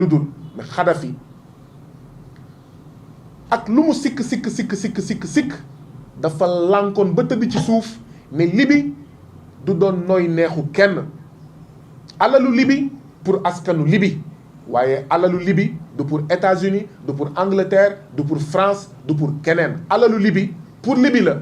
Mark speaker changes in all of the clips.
Speaker 1: lu dul mais Kadhafi ak lu mu sikk dafa lànkoon ba tëdd ci suuf ne Libye du doon nooy neexu kenn. alalu Libye pour askanu Libye waaye alalu Libye du pour États-Unis du pour Angleterre du pour France du pour keneen. alalu Libye pour Libye la.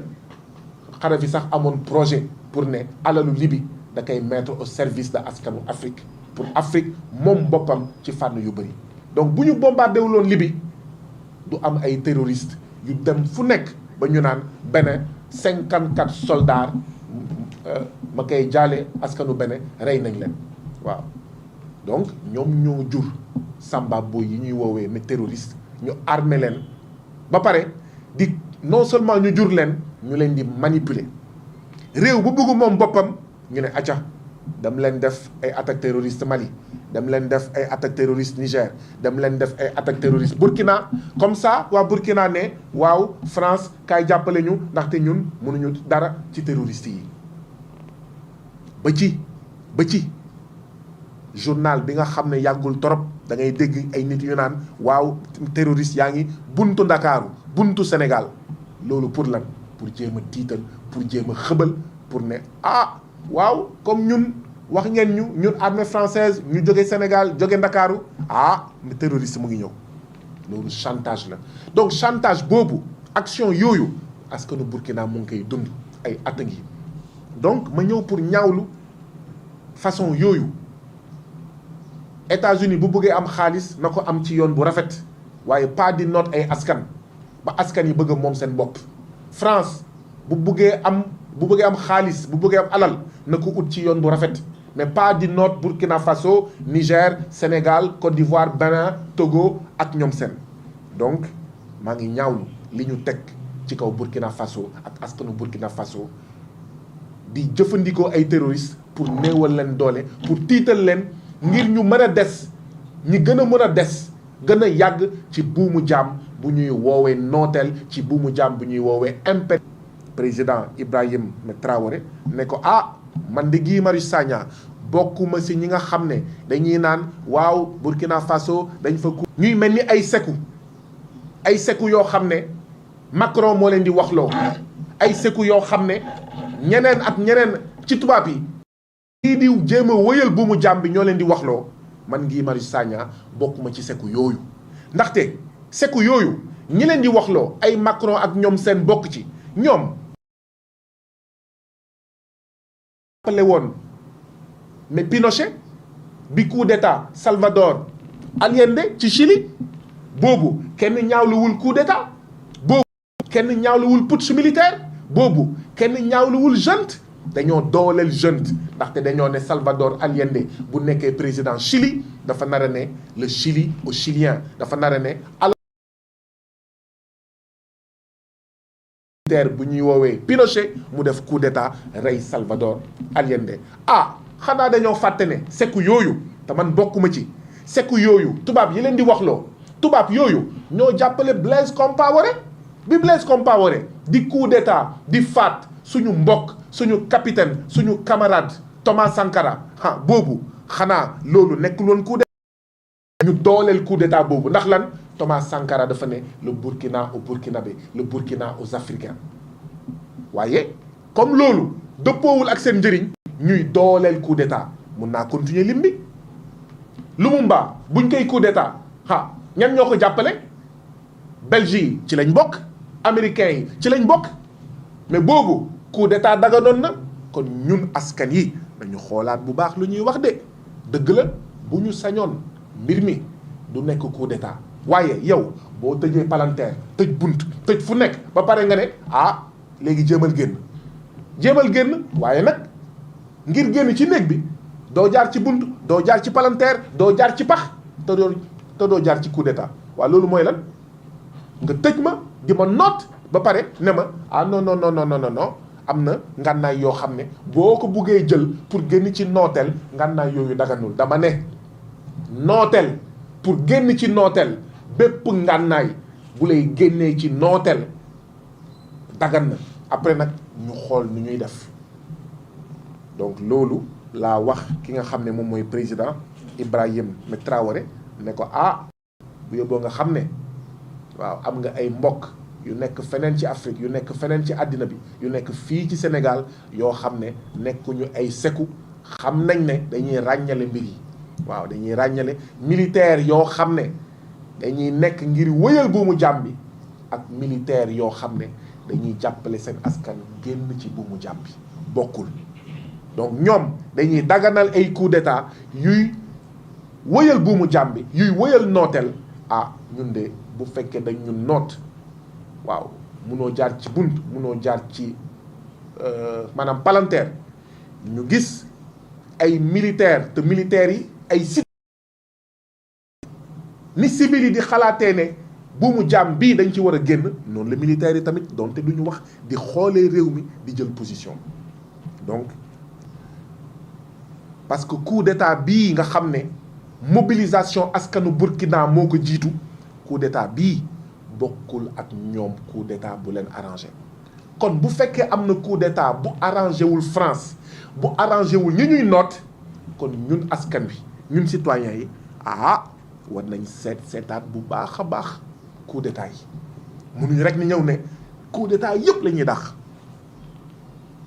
Speaker 1: Kadhafi sax amoon projet pour ne alalu Libye da koy mettre au service de askanu Afrique pour Afrique moom boppam ci fànn yu bëri. donc bu ñu bombardé wuloon Libye du am ay terroristes yu dem fu nekk ba ñu naan Bénin 54 soldats ma koy jaale askanu Bénin rey nañ leen waaw. donc ñoom ñoo jur Samba Boy yi ñuy woowee mais terroriste ñu armé leen ba pare di non seulement ñu jur leen ñu leen di manipuler réew bu bëgg moom boppam ñu ne acca dem leen def ay attaque terroriste Mali dem leen def ay attaque terroriste Niger dem leen def ay attaque terroriste Burkina comme ça waa Burkina ne waaw France kaay jàppale ñu ndaxte ñun mënuñu dara ci terroriste yi ba ci journal bi nga xam ne yàggul torop da ngay dégg ay nit yu naan waaw terroriste yaa ngi buntu Ndakaaru buntu Sénégal loolu pour lan pour jéem a tiital pour jéem a xëbal pour ne waaw comme ñun wax ngeen ñun armée française ñu jóge Sénégal jóge Ndakaaru mais terroriste mu ngi ñëw loolu chantage la. donc chantage boobu action yooyu askanu Burkina mu ngi koy dund ay at a ngi donc ma ñëw pour ñaawlu façon yooyu. États-Unis bu bëggee am xaalis na ko am ci yoon bu rafet waaye pas di noot ay askan ba askan yi bëgg moom seen bopp. France bu bëggee am xaalis bu bëggee am alal na ko ut ci yoon bu rafet mais pas di noot Burkina Faso Niger Sénégal Côte d'Ivoire Bénin Togo ak ñoom seen. donc maa ngi ñaawlu li ñu teg ci kaw Burkina Faso ak askanu Burkina Faso di jëfandikoo ay terroristes pour néewal leen doole pour tiital leen. ngir ñu mën a des ñi gën a mën a des gën a yàgg ci buumu jaam bu ñuy woowee nooteel ci buumu jaam bu ñuy woowee impérial. président Ibrahima Traoré ne ko man de Guy Marius Sagna bokkuma si ñi nga xam ne dañuy naan waaw Burkina Faso dañ fa ñuy mel ni ay seku yoo xam ne Macron moo leen di waxloo ay seku yoo xam ne ñeneen ak ñeneen ci tubaab yi lii di jéem a wëyal bu mu jàmm bi ñoo leen di waxloo man Guy Marius Sagna bokkuma ci seku yooyu ndaxte seku yooyu ñi leen di waxloo ay Macron ak ñoom seen bokk ci ñoom appelé woon mais Pinochet bi coup d'état Salvador Allende ci Chili boobu kenn ñaawluwul coup d'état boobu kenn ñaawluwul putsch militaire boobu kenn ñaawluwul junte dañoo dooleel junte ndaxte dañoo ne Salvador Allende bu nekkee président Chili dafa nar a ne le Chili aux Chiliens dafa nar a ne militaire bu ñuy woowee Pinochet mu def coup d'état rey Salvador Allende xanaa dañoo fàtte ne seku yooyu te man bokkuma ci seku yooyu tubaab yi leen di waxloo tubaab yooyu ñoo jàppale Blaise Compaoré bi Blaise Compaoré di coup d'état di faat suñu mbokk suñu capitaine suñu camarade Thomas Sankara boobu xanaa loolu nekkul woon coup d'état ñu dooleel coup d'état boobu ndax lan Thomas Sankara dafa ne le Burkina aux Burkinabés le Burkina aux Africains waaye comme loolu dëppoowul ak seen njëriñ ñuy dooleel coup d'état mun naa continuer lim bi Lumumba buñ koy coup d'état ñan ñoo ko jàppale Belgique ci lañ bokk américains yi ci lañ bokk mais boobu coup d'état daganoon na kon ñun askan yi dañu xoolaat bu baax lu ñuy wax de dëgg la bu ñu sañoon mbir mi du nekk coup d'état waaye yow boo tëjee palanteer tëj bunt tëj fu nekk ba pare nga ne léegi jéemal génn waaye nag ngir génn ci néeg bi doo jaar ci bunt doo jaar ci palanteer doo jaar ci pax te doo jaar ci coup d'état waaw loolu mooy lan nga tëj ma di ma noot ba pare ne ma non am na ngànnaay yoo xam ne boo ko buggee jël pour génn ci nooteel ngànnaay yooyu daganul dama ne nooteel pour génn ci nooteel bépp ngànnaay bu lay génnee ci nooteel dagan na après nag ñu xool nu ñuy def donc loolu laa wax ki nga xam ne moom mooy président Ibrahima Traoré ne ko ah bu yóbboo nga xam ne waaw am nga ay mbokk yu nekk feneen ci Afrique yu nekk feneen ci àddina bi yu nekk fii ci Sénégal yoo xam ne nekkuñu ay seku xam nañ ne dañuy ràññale mbir yi waaw dañuy ràññale militaire yoo xam ne dañuy nekk ngir wëyal buumu jàmm bi ak militaire yoo xam ne dañuy jàppale seen askan génn ci buumu jàmm bi bokkul. donc ñoom dañuy daganal ay coup d'état yuy wëyal buumu jàmm bi yuy wëyal nooteel ah ñun de bu fekkee dañ ñu noot waaw munoo jaar ci bunt munoo jaar ci maanaam palanteer ñu gis ay militaire te militaires yi ay ni civil yi di xalaatee ne buumu jàmm bii dañ ci war a génn noonu la militaires yi tamit donte du ñu wax di xoolee réew mi di jël position donc parce que coup d'état bii nga xam ne mobilisation askanu Burkina moo ko jiitu coup d'état bii bokkul ak ñoom coup d'état bu leen arrangé kon bu fekkee am na coup d'état bu arrangé wul France bu arrangé wul ñi ñuy noot kon ñun askan wi ñun citoyens yi war nañ seetaat bu baax a baax coup d'état yi mënuñu rek ni ñëw ne coup d'état yëpp la ñuy dax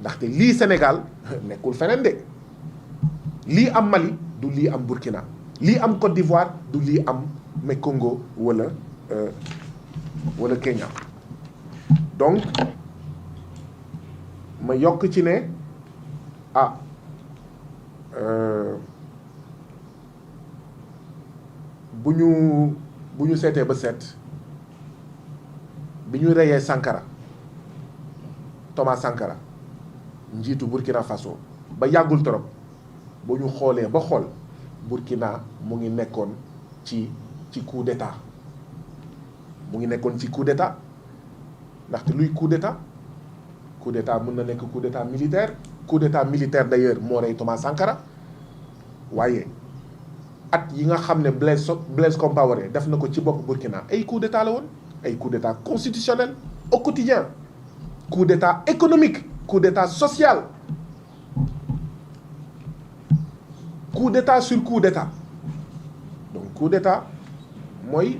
Speaker 1: ndaxte lii Sénégal nekkul feneen de lii am Mali du lii am Burkina lii am Côte d'Ivoire du lii am mais Congo wala Kenya donc ma yokk ci ne bu ñu seetee ba seet bi ñu reyee Sankara Thomas Sankara njiitu Burkina Faso ba yàggul trop bu ñu xoolee ba xool Burkina mu ngi nekkoon ci coup d'état mu ngi nekkoon ci coup d'état ndaxte luy coup d'état mën na nekk coup d'état militaire d'ailleurs moo rey Thomas Sankara waaye at yi nga xam ne Blaise Compaoré def na ko ci bopp Burkina ay coup d'état la woon ay coup d'état constitutionnel au quotidien coup d'état économique coup d'état social coup d'état sur coup d'état donc coup d'état mooy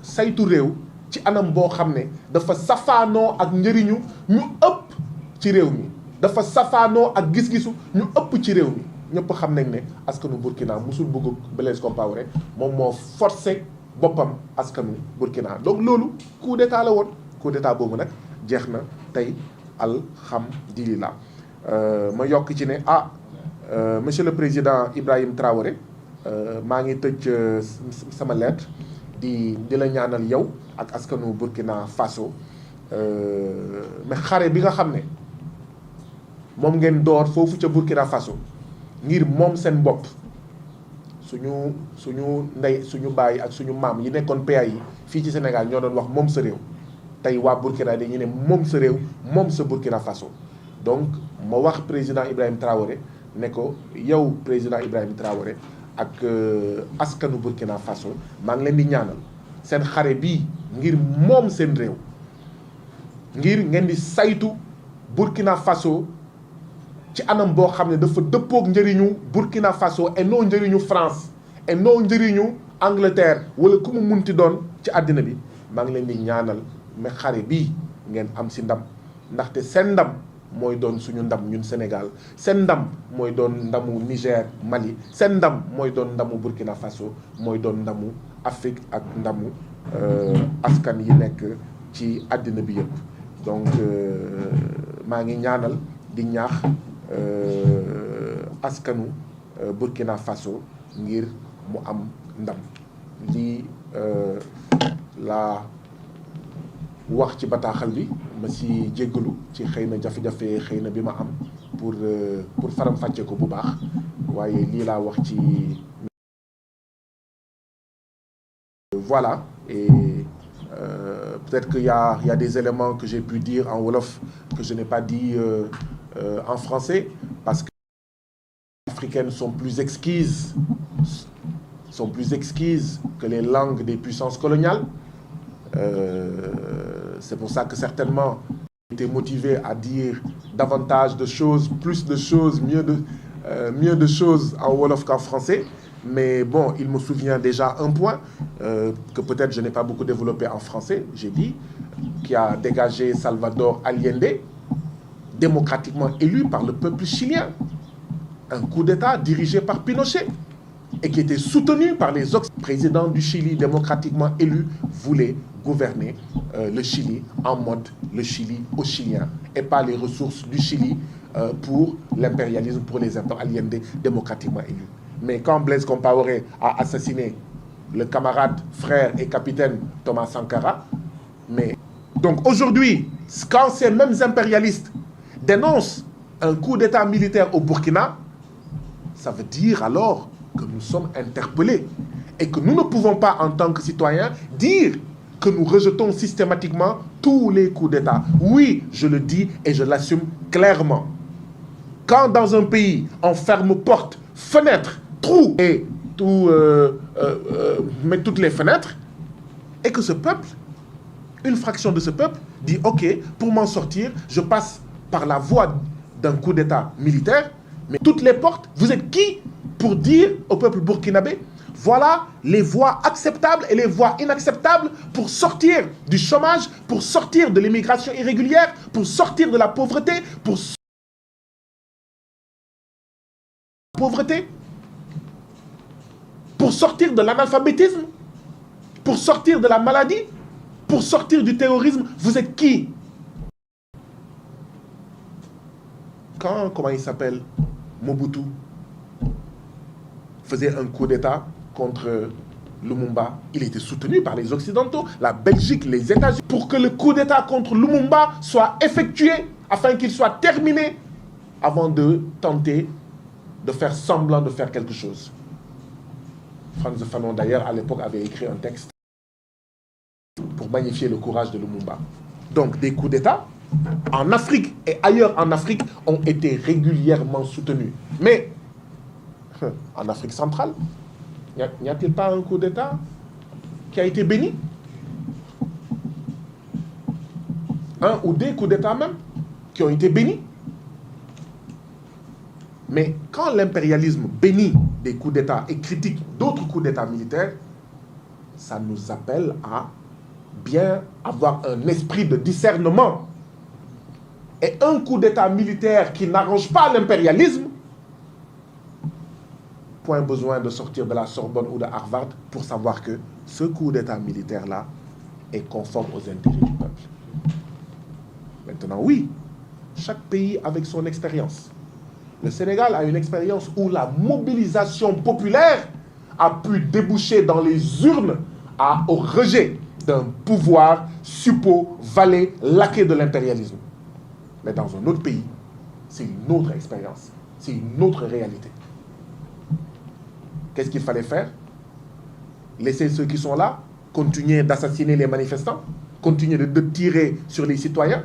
Speaker 1: saytu réew ci anam boo xam ne dafa safaanoo ak njëriñu ñu ëpp ci réew mi dafa safaanoo ak gis-gisu ñu ëpp ci réew mi ñëpp xam nañ ne askanu Burkina musul bëgg Blaise Compaoré moom moo forcé boppam askanu Burkina donc loolu coup d'état la woon coup d'état boobu nag jeex na tey alhamdulillah ma yokk ci ne monsieur le président Ibrahim Traoré maa ngi tëj sama lettre di la ñaanal yow ak askanu Burkina Faso mais xare bi nga xam ne moom ngeen door foofu ca Burkina Faso ngir moom seen bopp suñu ndey suñu baay ak suñu maam yi nekkoon PA yi fii ci Sénégal ñoo doon wax moom sa réew tey waa Burkina dañu ne moom sa réew moom sa Burkina Faso donc ma wax président Ibrahim Traoré ne ko yow président Ibrahim Traoré ak askanu Burkina Faso maa ngi leen di ñaanal seen xare bii ngir moom seen réew ngir ngeen di saytu Burkina Faso ci anam boo xam ne dafa dëppook njëriñu Burkina Faso et non njëriñu France et non njëriñu Angleterre wala ku mu munti doon ci àddina bi maa ngi leen di ñaanal mais xare bii ngeen am si ndam ndaxte seen ndam mooy doon suñu ndam ñun Sénégal seen ndam mooy doon ndamu Niger Mali seen ndam mooy doon ndamu Burkina Faso mooy doon ndamu Afrique ak ndamu askan yi nekk ci àddina bi yëpp donc maa ngi ñaanal di ñaax askanu Burkina Faso ngir mu am ndam lii laa wax ci bataaxal bi ma si jéggalu ci xëy na jafe-jafe xëy na bi ma am pour faram-fàcce ko bu baax waaye lii laa wax ci voilà et peut-être qu'il y a des éléments que j'ai pu dire en wolof que je n'ai pas dit en français parce que les Africaines sont plus exquises que les langues des puissances coloniales. C'est pour ça que certainement j'ai été motivé à dire davantage de choses, plus de choses, mieux de choses en wolof qu'en français. Mais bon, il me souvient déjà un point que peut-être je n'ai pas beaucoup développé en français, j'ai dit, qui a dégagé Salvador Allende, démocratiquement élu par le peuple chilien. Un coup d'État dirigé par Pinochet et qui était soutenu par les Occidentaux. Le président du Chili, démocratiquement élu, voulait gouverner le Chili en mode le Chili aux Chiliens et pas les ressources du Chili pour l'impérialisme, pour les Allende démocratiquement élus. Mais quand Blaise Compaoré a assassiné le camarade, frère et capitaine Thomas Sankara, donc aujourd'hui, quand ces mêmes impérialistes dénoncent un coup d'État militaire au Burkina, ça veut dire alors que nous sommes interpellés et que nous ne pouvons pas, en tant que citoyens, dire que nous rejetons systématiquement tous les coups d'État. Oui, je le dis et je l'assume clairement. Quand dans un pays, on ferme portes, fenêtres, trous et met toutes les fenêtres, et que ce peuple, une fraction de ce peuple, dit « Ok, pour m'en sortir, je passe par la voie d'un coup d'État militaire, mais toutes les portes, vous êtes qui pour dire au peuple burkinabé, voilà les voies acceptables et les voies inacceptables pour sortir du chômage, pour sortir de l'immigration irrégulière, pour sortir de la pauvreté, pour sortir de l'analphabétisme, pour sortir de la maladie, pour sortir du terrorisme. Vous êtes qui? Quand, comment il s'appelle, Mobutu faisait un coup d'État contre Lumumba, il était soutenu par les Occidentaux, la Belgique, les États-Unis, pour que le coup d'État contre Lumumba soit effectué, afin qu'il soit terminé, avant de tenter de faire semblant de faire quelque chose. Frantz Fanon, d'ailleurs, à l'époque, avait écrit un texte pour magnifier le courage de Lumumba. Donc, des coups d'État, en Afrique et ailleurs en Afrique, ont été régulièrement soutenus. Mais, en Afrique centrale, n'y a-t-il pas un coup d'État qui a été béni? Un ou des coups d'État même, qui ont été bénis. Mais quand l'impérialisme bénit des coups d'État et critique d'autres coups d'État militaires, ça nous appelle à bien avoir un esprit de discernement. Et un coup d'État militaire qui n'arrange pas l'impérialisme, point besoin de sortir de la Sorbonne ou de Harvard pour savoir que ce coup d'État militaire-là est conforme aux intérêts du peuple. Maintenant, oui, chaque pays avec son expérience. Le Sénégal a une expérience où la mobilisation populaire a pu déboucher dans les urnes au rejet d'un pouvoir suppôt, valé, laqué de l'impérialisme. Mais dans un autre pays, c'est une autre expérience, c'est une autre réalité. Qu'est-ce qu'il fallait faire? Laisser ceux qui sont là, continuer d'assassiner les manifestants, continuer de tirer sur les citoyens,